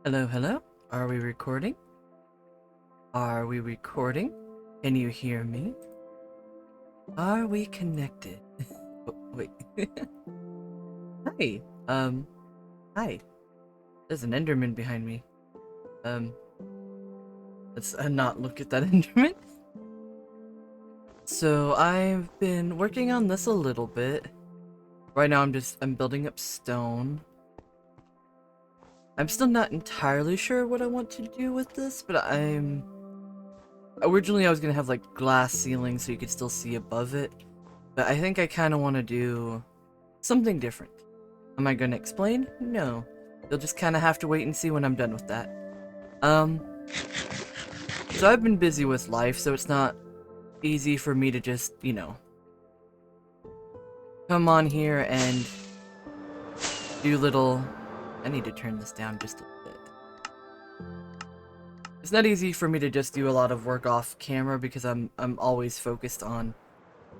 Hello, hello. Are we recording? Are we recording? Can you hear me? Are we connected? Oh, wait. Hi. Hi. There's an Enderman behind me. Um, let's not look at that Enderman. So I've been working on this a little bit. Right now I'm building up stone. I'm still not entirely sure what I want to do with this, but originally I was gonna have like glass ceilings so you could still see above it, but I think I kind of want to do something different. Am I gonna explain? No. You'll just kind of have to wait and see when I'm done with that. Um, so I've been busy with life, so it's not easy for me to just, come on here and do little... I need to turn this down just a bit. It's not easy for me to just do a lot of work off camera because I'm always focused on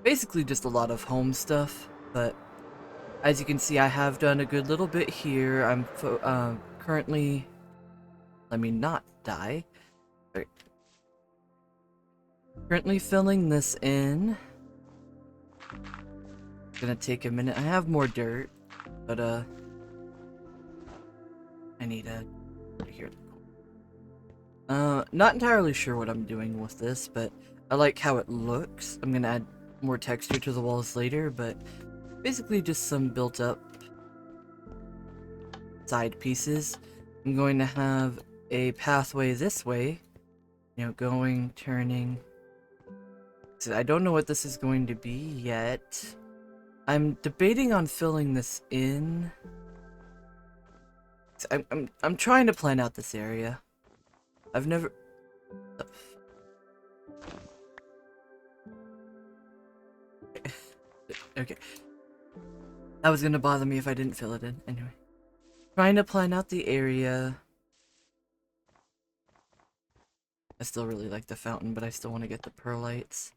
basically just a lot of home stuff, but as you can see, I have done a good little bit here. I'm currently... Let me not die. Right. Currently filling this in. It's gonna take a minute. I have more dirt, but I need a... Here. Not entirely sure what I'm doing with this, but I like how it looks. I'm gonna add more texture to the walls later, but basically just some built up side pieces. I'm going to have a pathway this way, going, turning. So I don't know what this is going to be yet. I'm debating on filling this in. I'm trying to plan out this area. I've never... Okay. That was gonna bother me if I didn't fill it in. Anyway. Trying to plan out the area. I still really like the fountain, but I still want to get the perlites.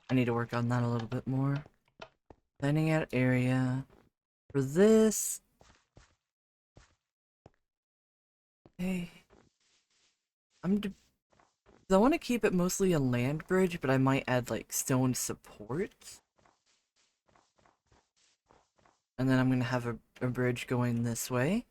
I need to work on that a little bit more. Planning out area. For this... Hey... I want to keep it mostly a land bridge, but I might add like stone supports. And then I'm gonna have a bridge going this way.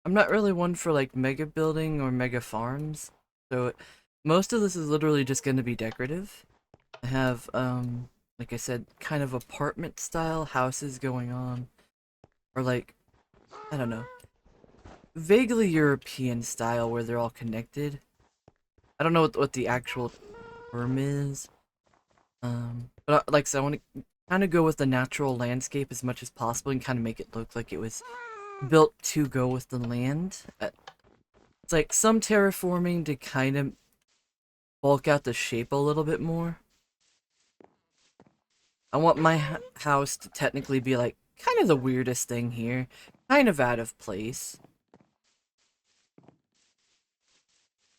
I'm not really one for like mega building or mega farms, so most of this is literally just gonna be decorative. I have, like I said, kind of apartment style houses going on. Or like, I don't know, vaguely European style where they're all connected. I don't know what the actual term is. But like I said, I want to kind of go with the natural landscape as much as possible and kind of make it look like it was built to go with the land. It's like some terraforming to kind of bulk out the shape a little bit more. I want my house to technically be like kind of the weirdest thing here. Kind of out of place.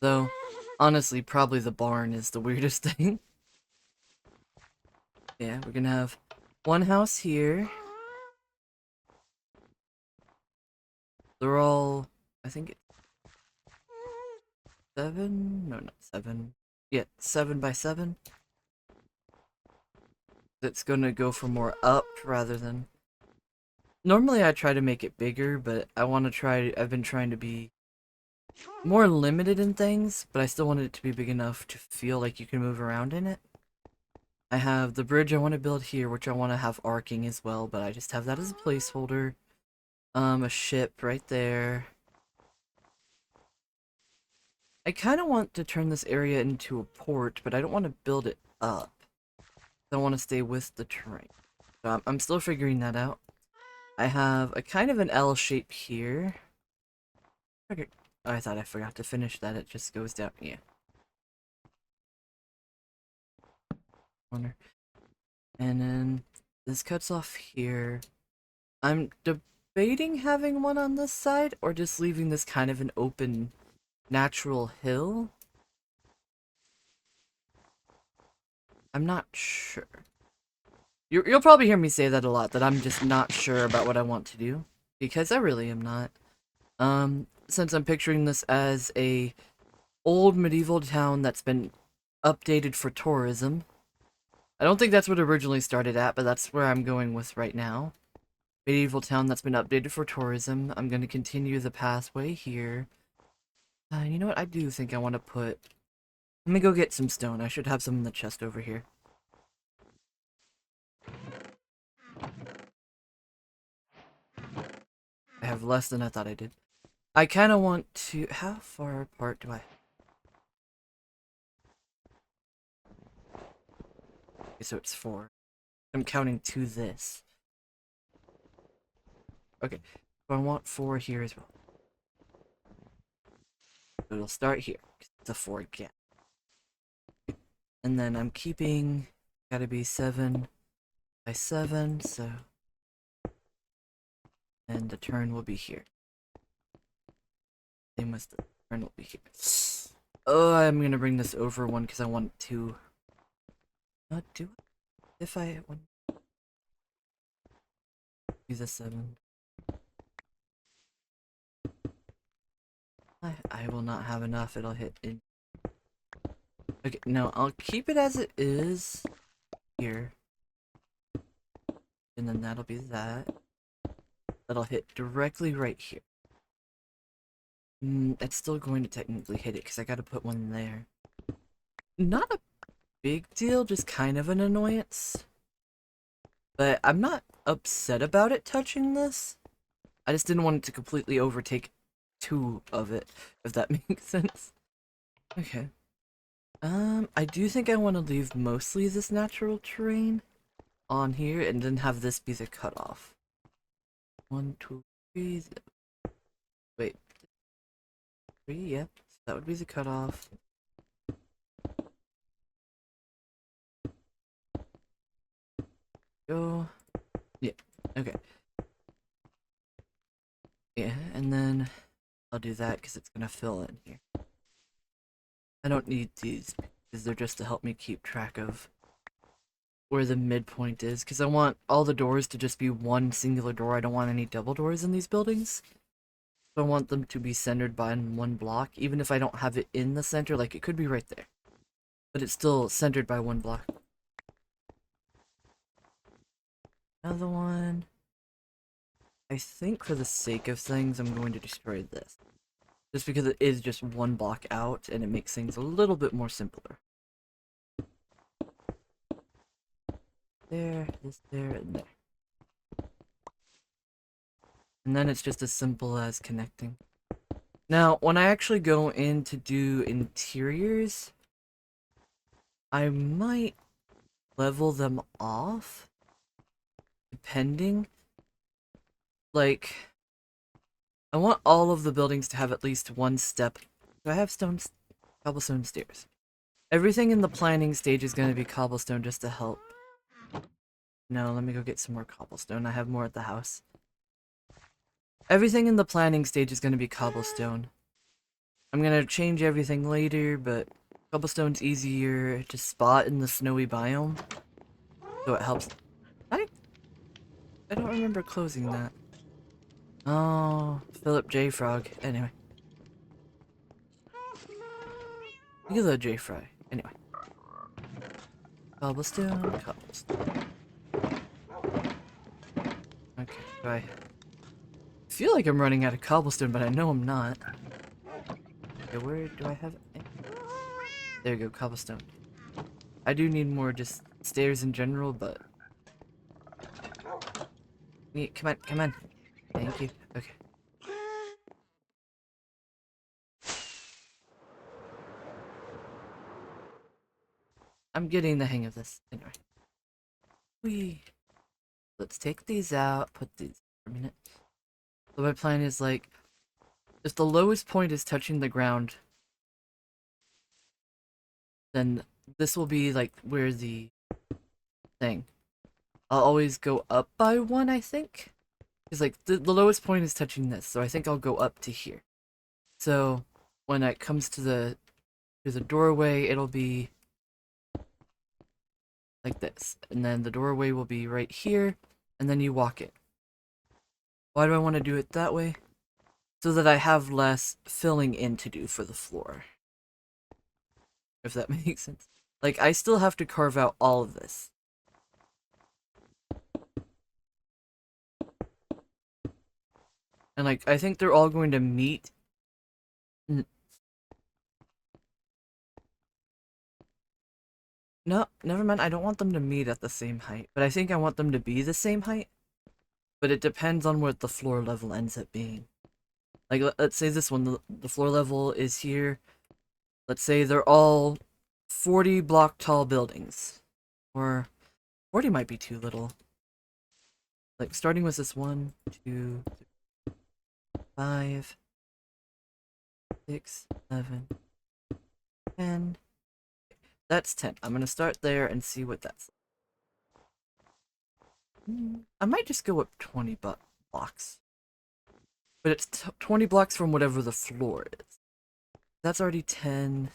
Though, honestly, probably the barn is the weirdest thing. Yeah, we're gonna have one house here. They're all, I think, 7? No, not 7. Yeah, 7 by 7. It's gonna go for more up rather than... Normally I try to make it bigger, but I've been trying to be more limited in things, but I still wanted it to be big enough to feel like you can move around in it. I have the bridge I want to build here, which I want to have arcing as well, but I just have that as a placeholder. A ship right there. I kind of want to turn this area into a port, but I don't want to build it up. I want to stay with the terrain. So I'm still figuring that out. I have a kind of an L shape here. Okay. Oh, I thought I forgot to finish that. It just goes down. Yeah. Corner. And then this cuts off here. I'm debating having one on this side or just leaving this kind of an open natural hill. I'm not sure. You'll probably hear me say that a lot, that I'm just not sure about what I want to do. Because I really am not. Since I'm picturing this as a old medieval town that's been updated for tourism. I don't think that's what originally started at, but that's where I'm going with right now. Medieval town that's been updated for tourism. I'm going to continue the pathway here. You know what? I do think I want to put... Let me go get some stone. I should have some in the chest over here. I have less than I thought I did. I kind of want to... How far apart do I... Okay, so it's 4. I'm counting to this. Okay, so I want 4 here as well. So it'll start here. It's a 4 gap. And then I'm keeping... Gotta be 7 by 7, so... And the turn will be here. Same as the turn will be here. Oh, I'm gonna bring this over one because I want to... Not do it. If I want... Use a 7. I will not have enough, it'll hit in. Okay, no, I'll keep it as it is here. And then that'll be that. That'll hit directly right here. It's still going to technically hit it because I gotta put one there. Not a big deal, just kind of an annoyance. But I'm not upset about it touching this. I just didn't want it to completely overtake 2 of it, if that makes sense. Okay. I do think I want to leave mostly this natural terrain on here and then have this be the cutoff. 1, 2, 3. Wait. 3, yep. So that would be the cutoff. Go. Yeah, okay. Yeah, and then I'll do that because it's gonna fill in here. I don't need these because they're just to help me keep track of where the midpoint is, because I want all the doors to just be one singular door. I don't want any double doors in these buildings. So I want them to be centered by one block, even if I don't have it in the center, like it could be right there. But it's still centered by one block. Another one. I think for the sake of things, I'm going to destroy this. Just because it is just one block out, and it makes things a little bit more simpler. There, this, there, and there. And then it's just as simple as connecting. Now, when I actually go in to do interiors, I might level them off, depending. Like, I want all of the buildings to have at least one step. Do I have cobblestone stairs? Everything in the planning stage is going to be cobblestone just to help. No, let me go get some more cobblestone. I have more at the house. Everything in the planning stage is going to be cobblestone. I'm going to change everything later, but cobblestone's easier to spot in the snowy biome. So it helps. I don't remember closing that. Oh, Philip J. Frog. Anyway. You the J. Fry. Anyway. Cobblestone, cobblestone. Okay, I feel like I'm running out of cobblestone, but I know I'm not. Okay, where do I have it? There you go, cobblestone. I do need more just stairs in general, but... Come on, come on. Thank you. Okay. I'm getting the hang of this. Anyway. Let's take these out, put these for a minute. So my plan is like, if the lowest point is touching the ground, then this will be like where the thing. I'll always go up by 1, I think. Because like the lowest point is touching this, so I think I'll go up to here. So when it comes to the doorway, it'll be like this. And then the doorway will be right here, and then you walk it. Why do I want to do it that way? So that I have less filling in to do for the floor. If that makes sense. Like, I still have to carve out all of this. And, like, I think they're all going to meet. No, never mind. I don't want them to meet at the same height. But I think I want them to be the same height. But it depends on what the floor level ends up being. Like, let's say this one, the floor level is here. Let's say they're all 40 block tall buildings. Or 40 might be too little. Like, starting with this 1, 2, 3, 5, 6, 7, 10. That's 10. I'm gonna start there and see what that's like. I might just go up 20 blocks. But it's 20 blocks from whatever the floor is. That's already 10.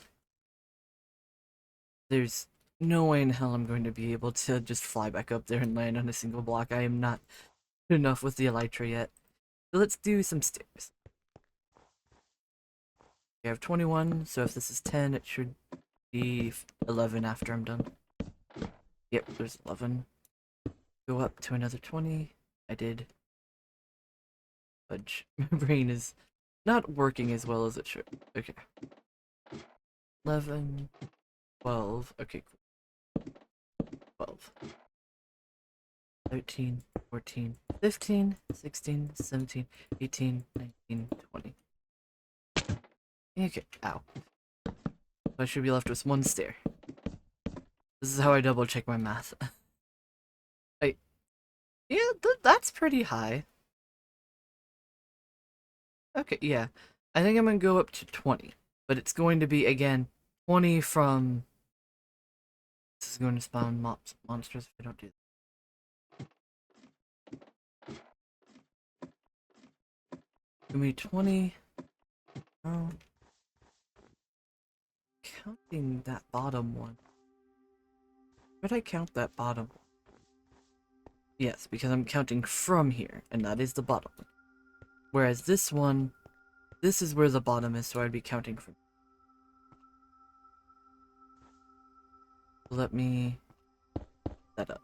There's no way in hell I'm going to be able to just fly back up there and land on a single block. I am not good enough with the elytra yet. So let's do some stairs. I have 21, so if this is 10, it should be 11 after I'm done. Yep, there's 11. Go up to another 20. I did. Fudge. My brain is not working as well as it should. Okay. 11. 12. Okay, cool. 12. 13. 14. 15. 16. 17. 18. 19. 20. Okay, ow. I should be left with one stair. This is how I double check my math. Yeah, that's pretty high. Okay, yeah. I think I'm gonna go up to 20. But it's going to be, again, 20 from... This is going to spawn monsters if I don't do that. Give me 20. Oh. Counting that bottom one. Where did I count that bottom one? Yes, because I'm counting from here, and that is the bottom one. Whereas this one, this is where the bottom is, so I'd be counting from. Let me set up.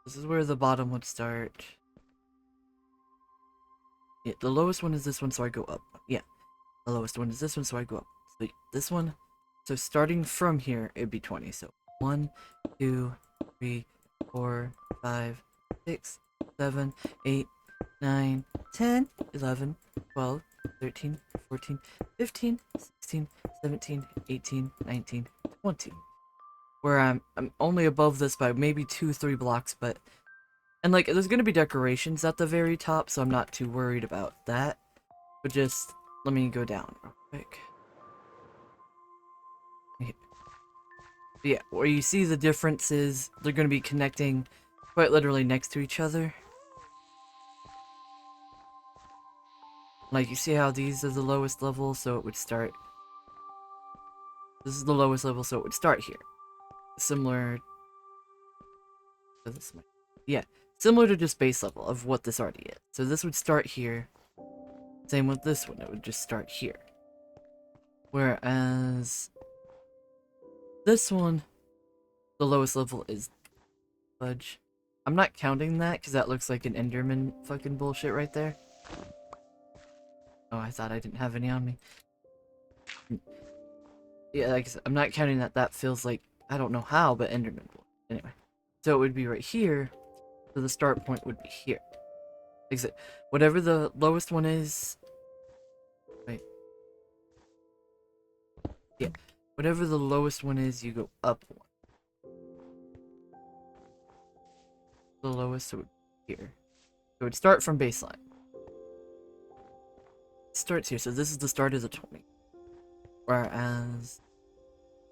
This is where the bottom would start. Yeah, the lowest one is this one, so I go up. Yeah, the lowest one is this one, so I go up. So this one, so starting from here, it'd be 20. So 1, 2, 3, 4, 5, 6, 7, 8, 9, 10, 11, 12, 13, 14, 15, 16, 17, 18, 19, 20. Where I'm only above this by maybe 2-3 blocks, but... And, like, there's gonna be decorations at the very top, so I'm not too worried about that. But just, let me go down real quick. Okay. Yeah, where you see the differences, they're gonna be connecting quite literally next to each other. Like, you see how these are the lowest level, so it would start... This is the lowest level, so it would start here. Similar... Yeah, similar to just base level of what this already is. So this would start here. Same with this one, it would just start here. Whereas... This one, the lowest level is... Fudge. I'm not counting that, because that looks like an Enderman fucking bullshit right there. Oh, I thought I didn't have any on me. Yeah, like I said, I'm not counting that. That feels like, I don't know how, but Enderman bullshit. Anyway. So it would be right here, so the start point would be here. Exit. Whatever the lowest one is... Wait. Yeah. Whatever the lowest one is, you go up one. The lowest, so it would be here. So it would start from baseline. It starts here, so this is the start of the 20. Whereas...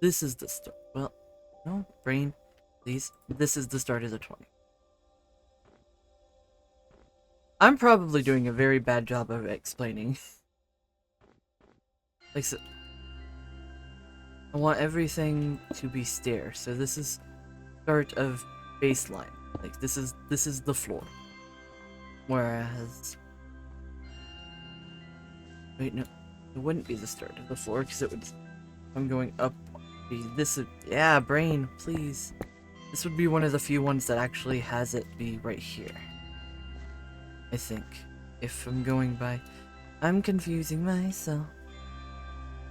This is the start. Well, no, brain, please. This is the start of the 20. I'm probably doing a very bad job of explaining. Like so. I want everything to be stairs. So this is start of baseline. Like this is the floor. Whereas, wait, no, it wouldn't be the start of the floor because it would. I'm going up. This would, yeah, brain, please. This would be one of the few ones that actually has it be right here. I think. If I'm going by, I'm confusing myself.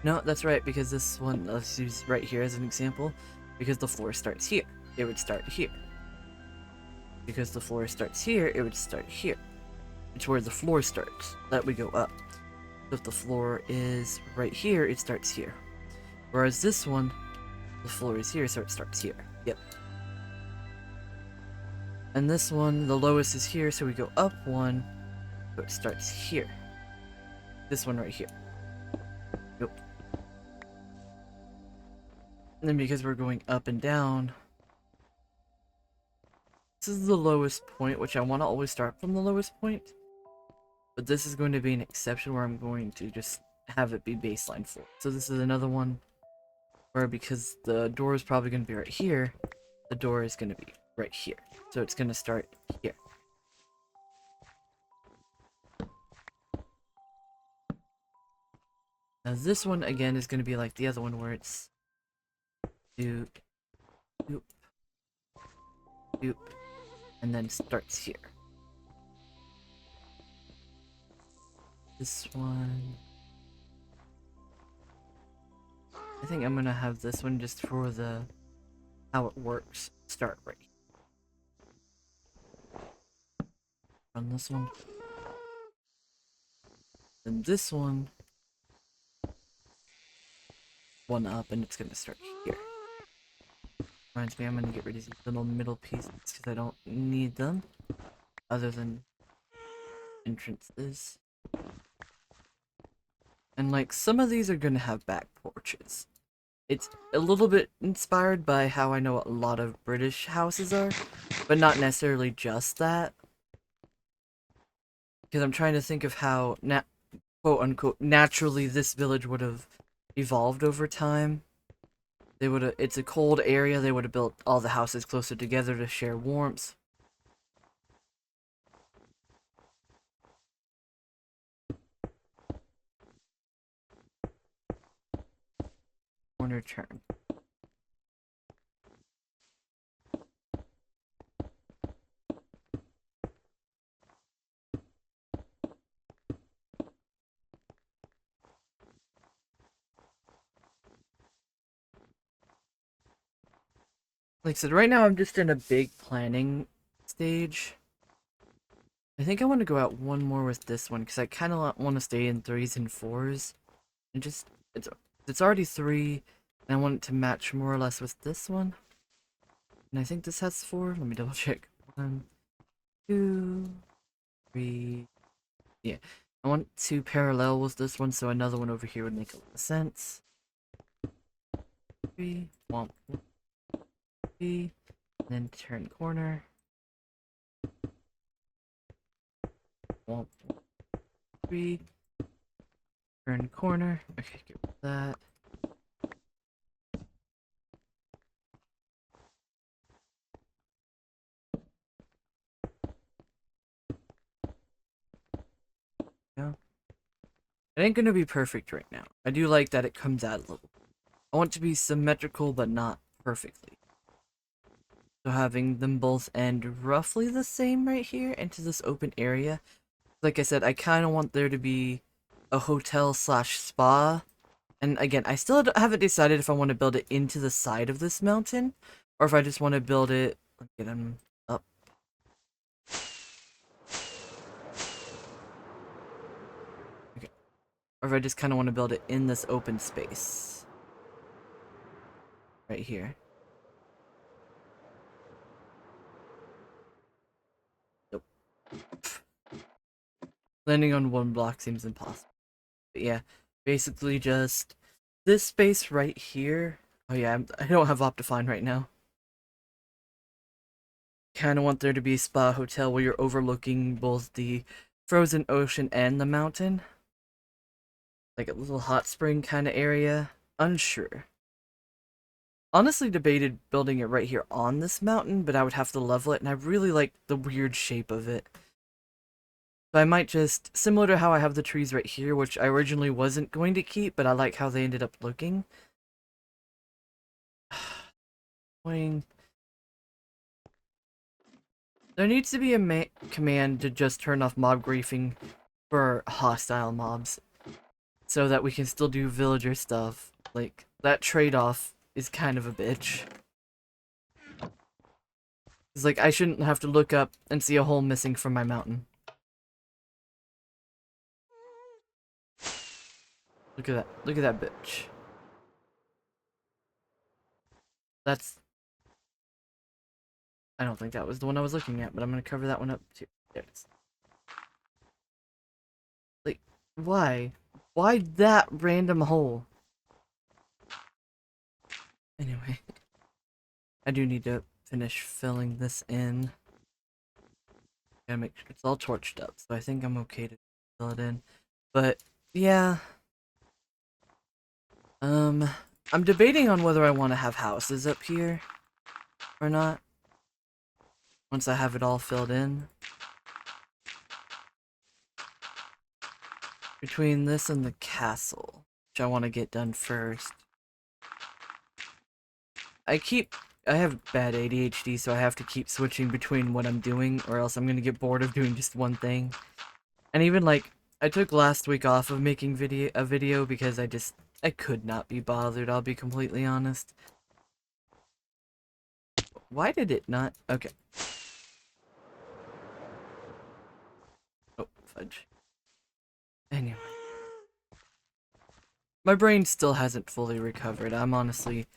No, that's right, because this one, let's use right here as an example, because the floor starts here, it would start here. Because the floor starts here, it would start here. It's where the floor starts, that we go up. So if the floor is right here, it starts here. Whereas this one, the floor is here, so it starts here. Yep. And this one, the lowest is here, so we go up one, so it starts here. This one right here. Yep. And then because we're going up and down, this is the lowest point, which I want to always start from the lowest point. But this is going to be an exception where I'm going to just have it be baseline 4. So this is another one where, because the door is probably going to be right here, the door is going to be right here. So it's going to start here. Now this one, again, is going to be like the other one where it's doop, doop, doop, and then starts here. This one, I think I'm gonna have this one just for the how it works. Start right. Run this one. Then this one up, and it's gonna start here. Reminds me, I'm gonna get rid of these little middle pieces because I don't need them, other than entrances. And like, some of these are gonna have back porches. It's a little bit inspired by how I know a lot of British houses are, but not necessarily just that. Because I'm trying to think of how, quote unquote, naturally this village would have evolved over time. They would have, it's a cold area, they would have built all the houses closer together to share warmth. Corner turn. Like I said, right now I'm just in a big planning stage. I think I want to go out one more with this one, because I kind of want to stay in 3s and 4s. And just, it's already 3, and I want it to match more or less with this one. And I think this has 4. Let me double check. 1, 2, 3. Yeah. I want to parallel with this one, so another one over here would make a lot of sense. 3, 1, 3, and then turn corner. 1, 3, turn corner. Okay, get rid of that. Yeah. It ain't gonna be perfect right now. I do like that it comes out a little. I want it to be symmetrical, but not perfectly. So having them both end roughly the same right here into this open area. Like I said, I kind of want there to be a hotel slash spa. And again, I still haven't decided if I want to build it into the side of this mountain, or if I just want to build it. Let's get them up. Okay. Or if I just kind of want to build it in this open space. Right here. Nope. Landing on one block seems impossible. But yeah, basically just this space right here. Oh yeah, I don't have Optifine right now. Kind of want there to be a spa hotel where you're overlooking both the frozen ocean and the mountain. Like a little hot spring kind of area. Unsure. honestly debated building it right here on this mountain, but I would have to level it, and I really like the weird shape of it. So I might just, similar to how I have the trees right here, which I originally wasn't going to keep, but I like how they ended up looking. There needs to be a command to just turn off mob griefing for hostile mobs, so that we can still do villager stuff. Like, that trade-off is kind of a bitch. It's like, I shouldn't have to look up and see a hole missing from my mountain. Look at that bitch. That's... I don't think that was the one I was looking at, but I'm gonna cover that one up too. There it is. Like, why? Why that random hole? Anyway, I do need to finish filling this in. Gotta make sure it's all torched up, so I think I'm okay to fill it in. But, yeah. I'm debating on whether I want to have houses up here or not. Once I have it all filled in. Between this and the castle, which I want to get done first. I have bad ADHD, so I have to keep switching between what I'm doing, or else I'm gonna get bored of doing just one thing. And even like, I took last week off of making a video because I could not be bothered, I'll be completely honest. Why did it not? Okay. Oh, fudge. Anyway. My brain still hasn't fully recovered. I'm honestly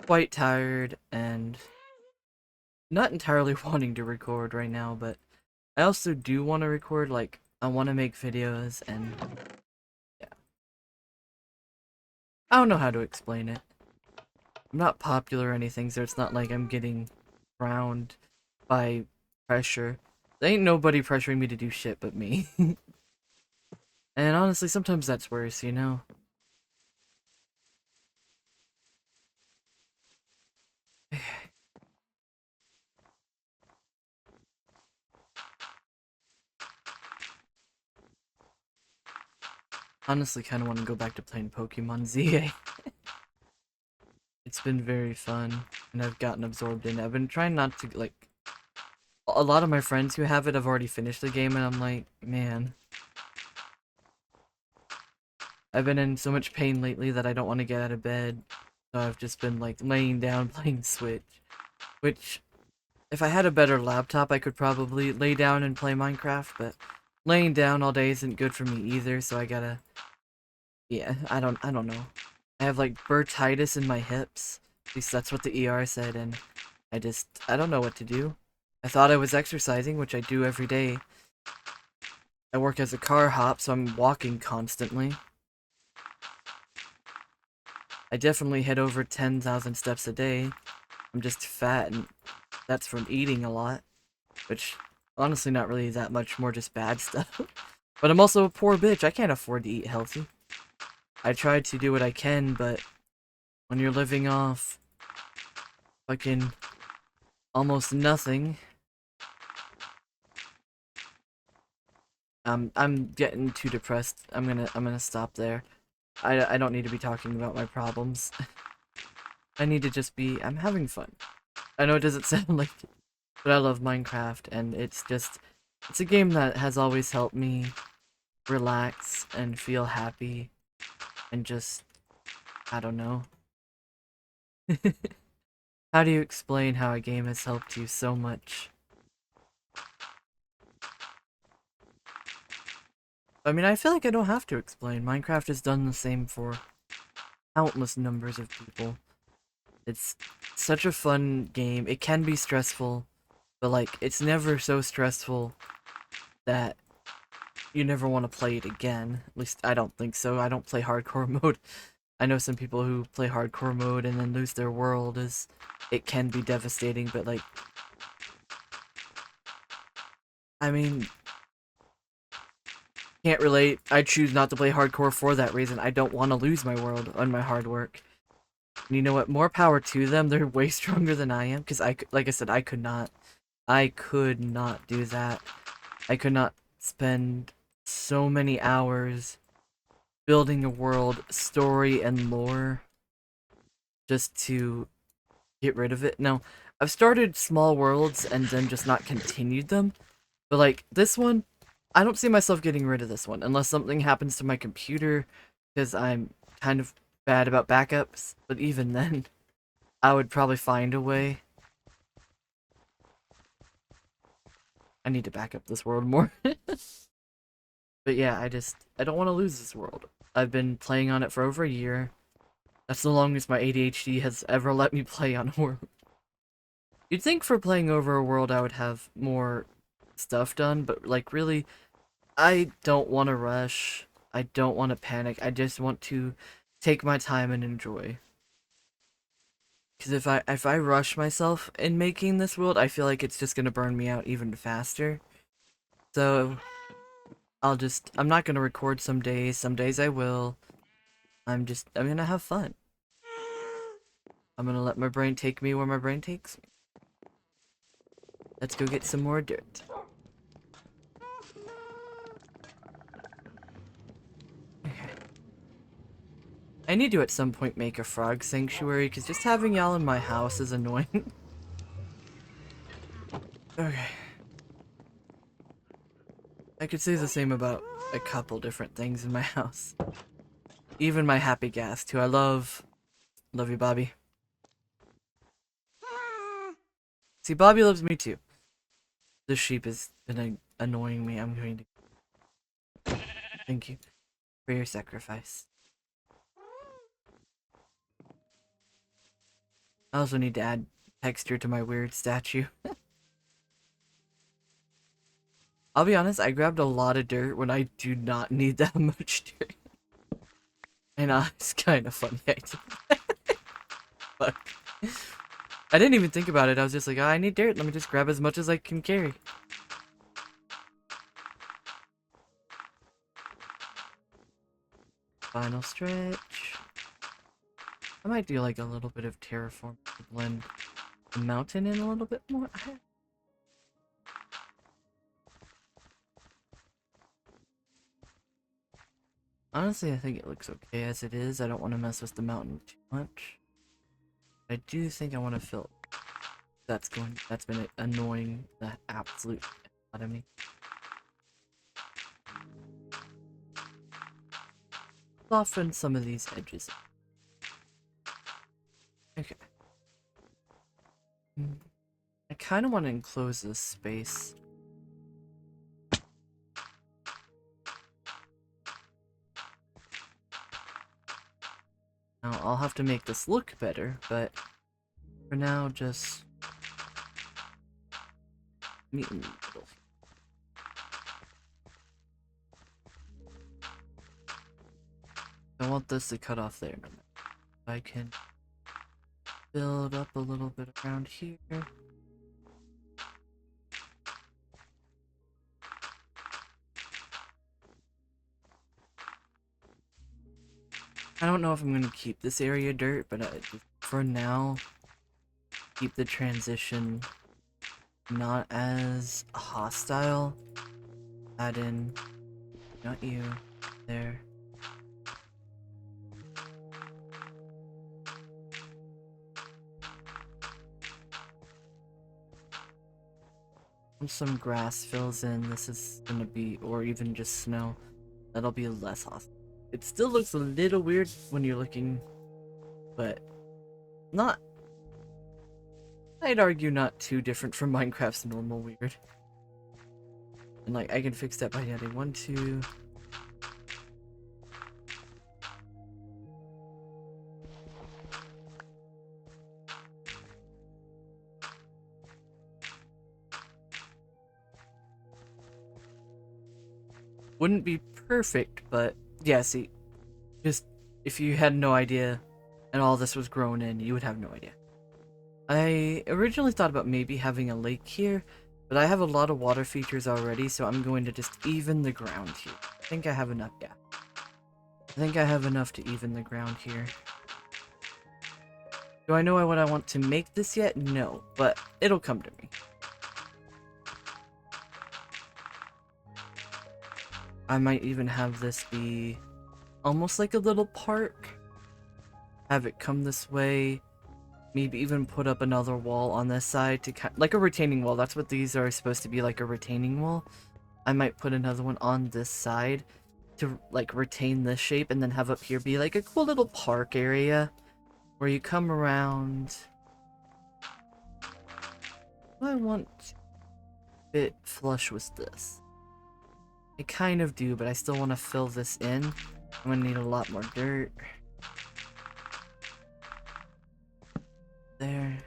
quite tired and not entirely wanting to record right now, but I also do want to record, like, I want to make videos, and yeah. I don't know how to explain it. I'm not popular or anything, so it's not like I'm getting drowned by pressure. There ain't nobody pressuring me to do shit but me. And honestly, sometimes that's worse, you know? Honestly, kind of want to go back to playing Pokemon ZA. It's been very fun, and I've gotten absorbed in it. I've been trying not to, like... A lot of my friends who have it have already finished the game, and I'm like, man. I've been in so much pain lately that I don't want to get out of bed. So I've just been, like, laying down playing Switch. Which, if I had a better laptop, I could probably lay down and play Minecraft, but laying down all day isn't good for me either, so I gotta... Yeah, I don't know. I have, like, bursitis in my hips. At least that's what the ER said, and I don't know what to do. I thought I was exercising, which I do every day. I work as a car hop, so I'm walking constantly. I definitely hit over 10,000 steps a day. I'm just fat, and that's from eating a lot. Which, honestly, not really that much, more just bad stuff. But I'm also a poor bitch, I can't afford to eat healthy. I try to do what I can, but when you're living off fucking almost nothing, I'm getting too depressed. I'm gonna stop there. I don't need to be talking about my problems. I need to just be, I'm having fun. I know it doesn't sound like it, but I love Minecraft, and it's a game that has always helped me relax and feel happy, and just, I don't know. How do you explain how a game has helped you so much? I mean, I feel like I don't have to explain. Minecraft has done the same for countless numbers of people. It's such a fun game. It can be stressful, but like, it's never so stressful that you never want to play it again. At least I don't think so. I don't play hardcore mode. I know some people who play hardcore mode and then lose their world, as it can be devastating, but like, I mean, can't relate. I choose not to play hardcore for that reason. I don't want to lose my world on my hard work. And you know what? More power to them. They're way stronger than I am. Because like I said, I could not. I could not do that. I could not spend so many hours building a world, story, and lore just to get rid of it. Now, I've started small worlds and then just not continued them. But like this one, I don't see myself getting rid of this one unless something happens to my computer because I'm kind of bad about backups. But even then, I would probably find a way. I need to back up this world more. But yeah, I don't want to lose this world. I've been playing on it for over a year. That's the longest my ADHD has ever let me play on a world. You'd think for playing over a world I would have more stuff done, but like really, I don't want to rush. I don't want to panic. I just want to take my time and enjoy. Because if I rush myself in making this world, I feel like it's just gonna burn me out even faster. So I'm not gonna record some days I will. I'm gonna have fun. I'm gonna let my brain take me where my brain takes me. Let's go get some more dirt. Okay. I need to at some point make a frog sanctuary, because just having y'all in my house is annoying. Okay. I could say the same about a couple different things in my house. Even my happy ghast, who I love. Love you, Bobby. See, Bobby loves me too. This sheep has been annoying me. I'm going to... Thank you for your sacrifice. I also need to add texture to my weird statue. I'll be honest, I grabbed a lot of dirt when I do not need that much dirt. And it's kind of funny. Fuck. I didn't even think about it. I was just like, oh, I need dirt. Let me just grab as much as I can carry. Final stretch. I might do like a little bit of terraform to blend the mountain in a little bit more. Honestly, I think it looks okay as it is. I don't want to mess with the mountain too much. I do think I want to fill. That's been annoying the absolute out of me. Soften some of these edges. Okay. I kind of want to enclose this space. Now, I'll have to make this look better, but for now, just meet in the middle. I want this to cut off there. I can build up a little bit around here. I don't know if I'm going to keep this area dirt, but for now, keep the transition not as hostile. Add in, not you, there. Once some grass fills in, this is going to be, or even just snow, that'll be less hostile. It still looks a little weird when you're looking, but not, I'd argue not too different from Minecraft's normal weird. And like, I can fix that by adding 1, 2. Wouldn't be perfect, but yeah, see, just if you had no idea and all this was grown in, you would have no idea. I originally thought about maybe having a lake here, but I have a lot of water features already, so I'm going to just even the ground here. I think I have enough, yeah. I think I have enough to even the ground here. Do I know what I want to make this yet? No, but it'll come to me. I might even have this be almost like a little park. Have it come this way. Maybe even put up another wall on this side to like a retaining wall. That's what these are supposed to be, like a retaining wall. I might put another one on this side to like retain this shape, and then have up here be like a cool little park area where you come around. I want it flush with this. I kind of do, but I still want to fill this in. I'm gonna need a lot more dirt. There.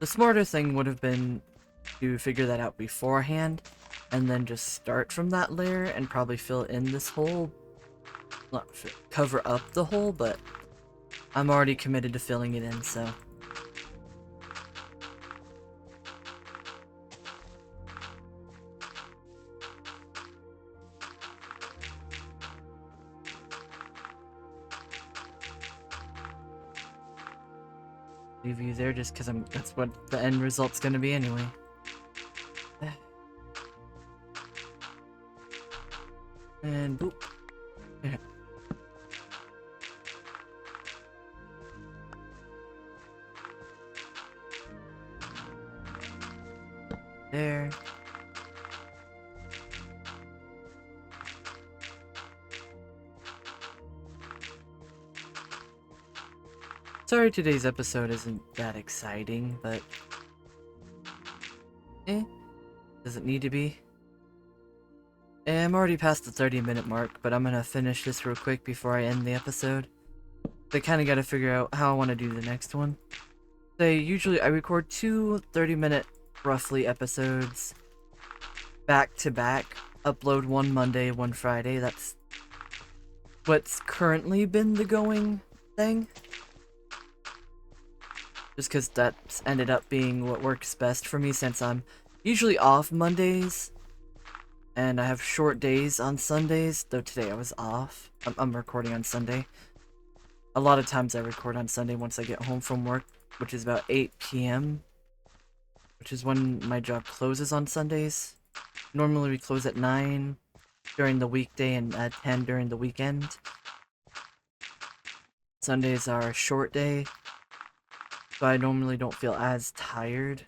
The smarter thing would have been to figure that out beforehand, and then just start from that layer and probably fill in this hole. Not cover up the hole, but I'm already committed to filling it in, so. Leave you there just because that's what the end result's gonna be anyway. And boop. Yeah. There. Sorry today's episode isn't that exciting, but does it need to be? I'm already past the 30-minute mark, but I'm gonna finish this real quick before I end the episode. I kinda gotta figure out how I want to do the next one. I record two 30-minute roughly episodes back to back, upload one Monday, one Friday. That's what's currently been the going thing. Just because that's ended up being what works best for me, since I'm usually off Mondays and I have short days on Sundays, though today I was off. I'm recording on Sunday. A lot of times I record on Sunday once I get home from work, which is about 8 p.m, which is when my job closes on Sundays. Normally we close at 9 during the weekday and at 10 during the weekend. Sundays are a short day, so I normally don't feel as tired.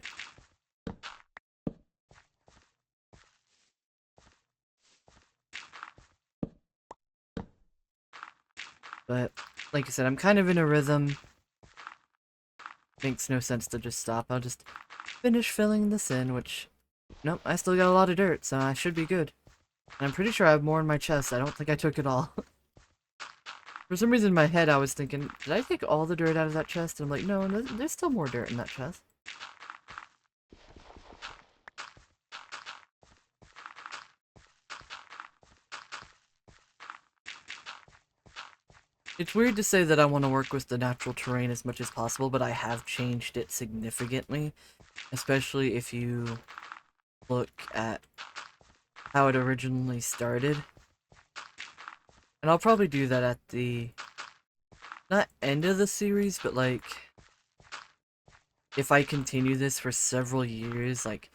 But, like I said, I'm kind of in a rhythm. Makes no sense to just stop. I'll just finish filling this in, which... Nope, I still got a lot of dirt, so I should be good. And I'm pretty sure I have more in my chest. I don't think I took it all. For some reason in my head I was thinking, did I take all the dirt out of that chest? And I'm like, no, there's still more dirt in that chest. It's weird to say that I want to work with the natural terrain as much as possible, but I have changed it significantly. Especially if you look at how it originally started. And I'll probably do that at the... not end of the series, but like... if I continue this for several years, like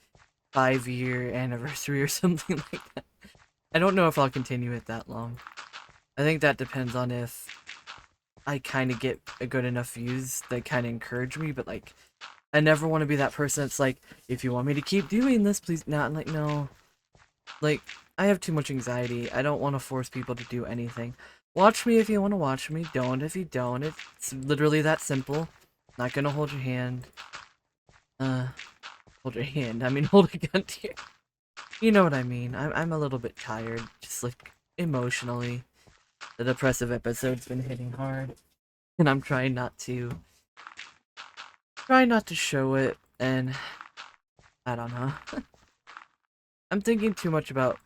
5-year anniversary or something like that. I don't know if I'll continue it that long. I think that depends on if I kind of get a good enough views that kind of encourage me, but like, I never want to be that person that's like, if you want me to keep doing this, please. Not like, no. Like, I have too much anxiety. I don't want to force people to do anything. Watch me if you want to watch me. Don't if you don't. It's literally that simple. Not gonna hold your hand. Hold your hand. I mean, hold a gun to you. You know what I mean. I'm a little bit tired. Just like, emotionally. The depressive episode's been hitting hard. And I'm trying not to show it, and I don't know. I'm thinking too much about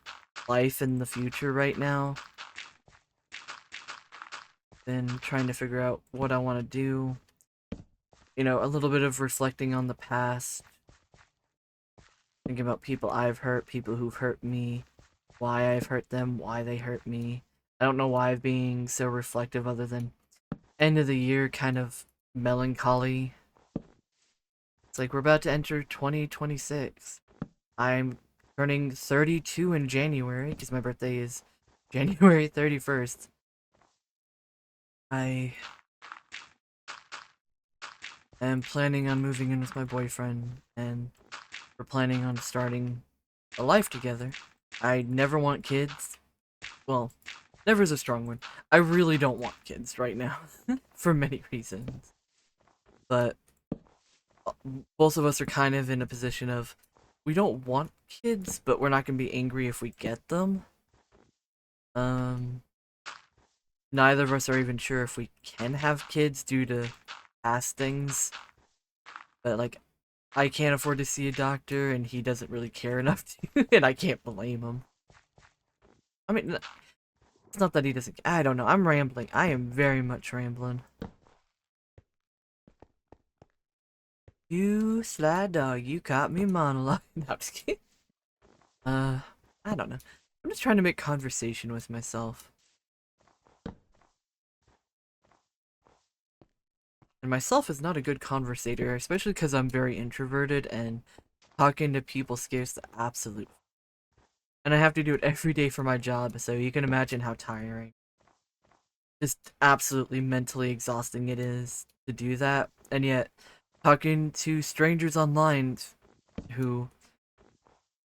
life in the future right now. Been trying to figure out what I want to do. You know, a little bit of reflecting on the past. Thinking about people I've hurt, people who've hurt me, why I've hurt them, why they hurt me. I don't know why I'm being so reflective other than end of the year kind of melancholy. It's like we're about to enter 2026. I'm turning 32 in January because my birthday is January 31st. I am planning on moving in with my boyfriend, and we're planning on starting a life together. I never want kids. Well, never is a strong word. I really don't want kids right now, for many reasons. But both of us are kind of in a position of we don't want kids, but we're not going to be angry if we get them. Neither of us are even sure if we can have kids due to past things. But like, I can't afford to see a doctor, and he doesn't really care enough to, and I can't blame him. I mean, it's not that he doesn't. I don't know. I'm rambling. I am very much rambling. You sly dog, you caught me monologuing. No, I'm just kidding. I don't know. I'm just trying to make conversation with myself. And myself is not a good conversator, especially because I'm very introverted and talking to people scares the absolute. And I have to do it every day for my job, so you can imagine how tiring. Just absolutely mentally exhausting it is to do that. And yet, talking to strangers online who,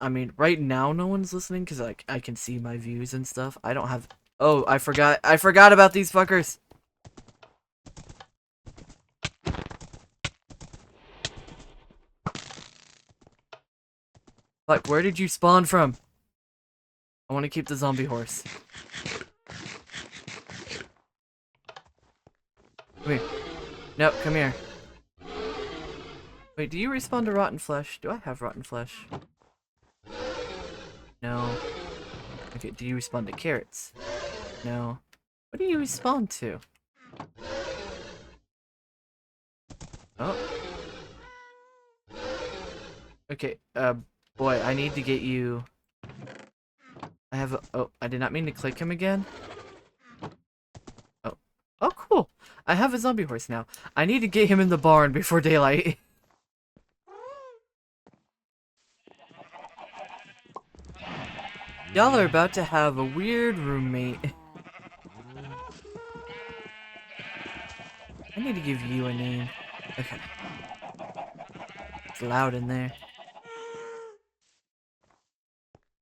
I mean, right now no one's listening because like I can see my views and stuff. I don't have. Oh, I forgot about these fuckers. Fuck, where did you spawn from? I want to keep the zombie horse. Come here. No, come here. Wait, do you respawn to rotten flesh? Do I have rotten flesh? No. Okay, do you respawn to carrots? No. What do you respawn to? Oh. Okay, boy, I need to get you... I have a... Oh, I did not mean to click him again. Oh. Oh, cool. I have a zombie horse now. I need to get him in the barn before daylight. Y'all are about to have a weird roommate. I need to give you a name. Okay. It's loud in there.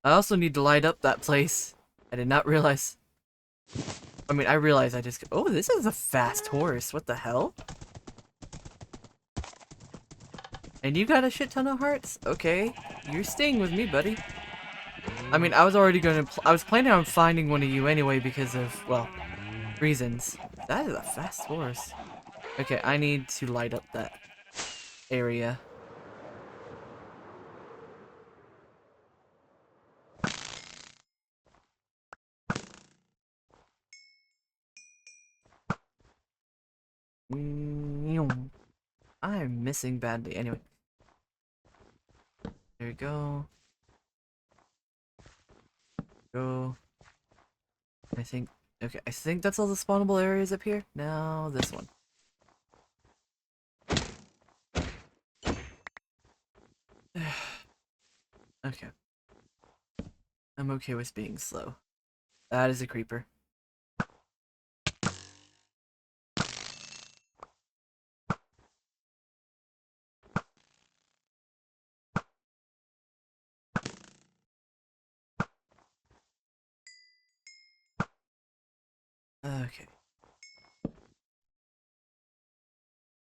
I also need to light up that place. I did not realize. I mean, I realized I just... Oh, this is a fast horse. What the hell? And you got a shit ton of hearts? Okay. You're staying with me, buddy. I mean, I was already gonna... I was planning on finding one of you anyway because of, well, reasons. That is a fast horse. Okay, I need to light up that area. I'm missing badly. Anyway. There we go. Go. I think... Okay, I think that's all the spawnable areas up here. Now, this one. Okay. I'm okay with being slow. That is a creeper. Okay.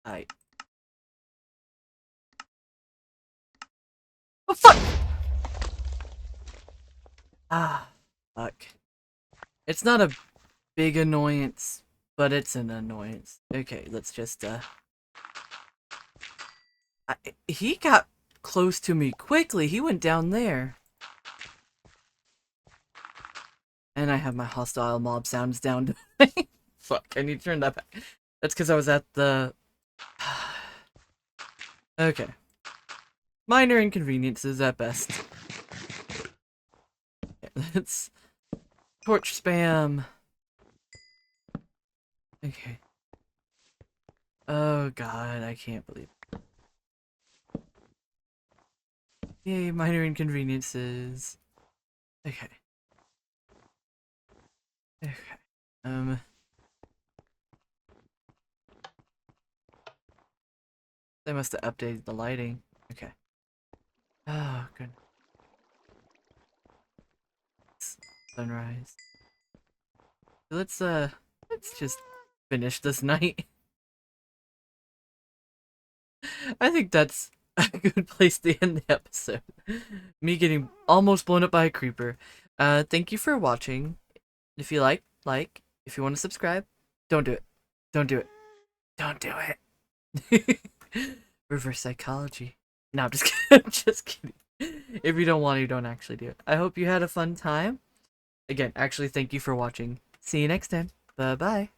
Alright. Oh, fuck! Ah, fuck. It's not a big annoyance, but it's an annoyance. Okay, let's just, he got close to me quickly. He went down there. And I have my hostile mob sounds down. Fuck, I need to turn that back. That's because I was at the... Okay. Minor inconveniences at best. Okay, let's... Torch spam. Okay. Oh god, I can't believe it. Yay, minor inconveniences. Okay. Okay. They must have updated the lighting. Okay. Oh, good. Sunrise. Let's just finish this night. I think that's a good place to end the episode. Me getting almost blown up by a creeper. Thank you for watching. If you like. If you want to subscribe, don't do it. Don't do it. Don't do it. Reverse psychology. No, I'm just kidding. I'm just kidding. If you don't want to, don't actually do it. I hope you had a fun time. Again, actually, thank you for watching. See you next time. Bye-bye.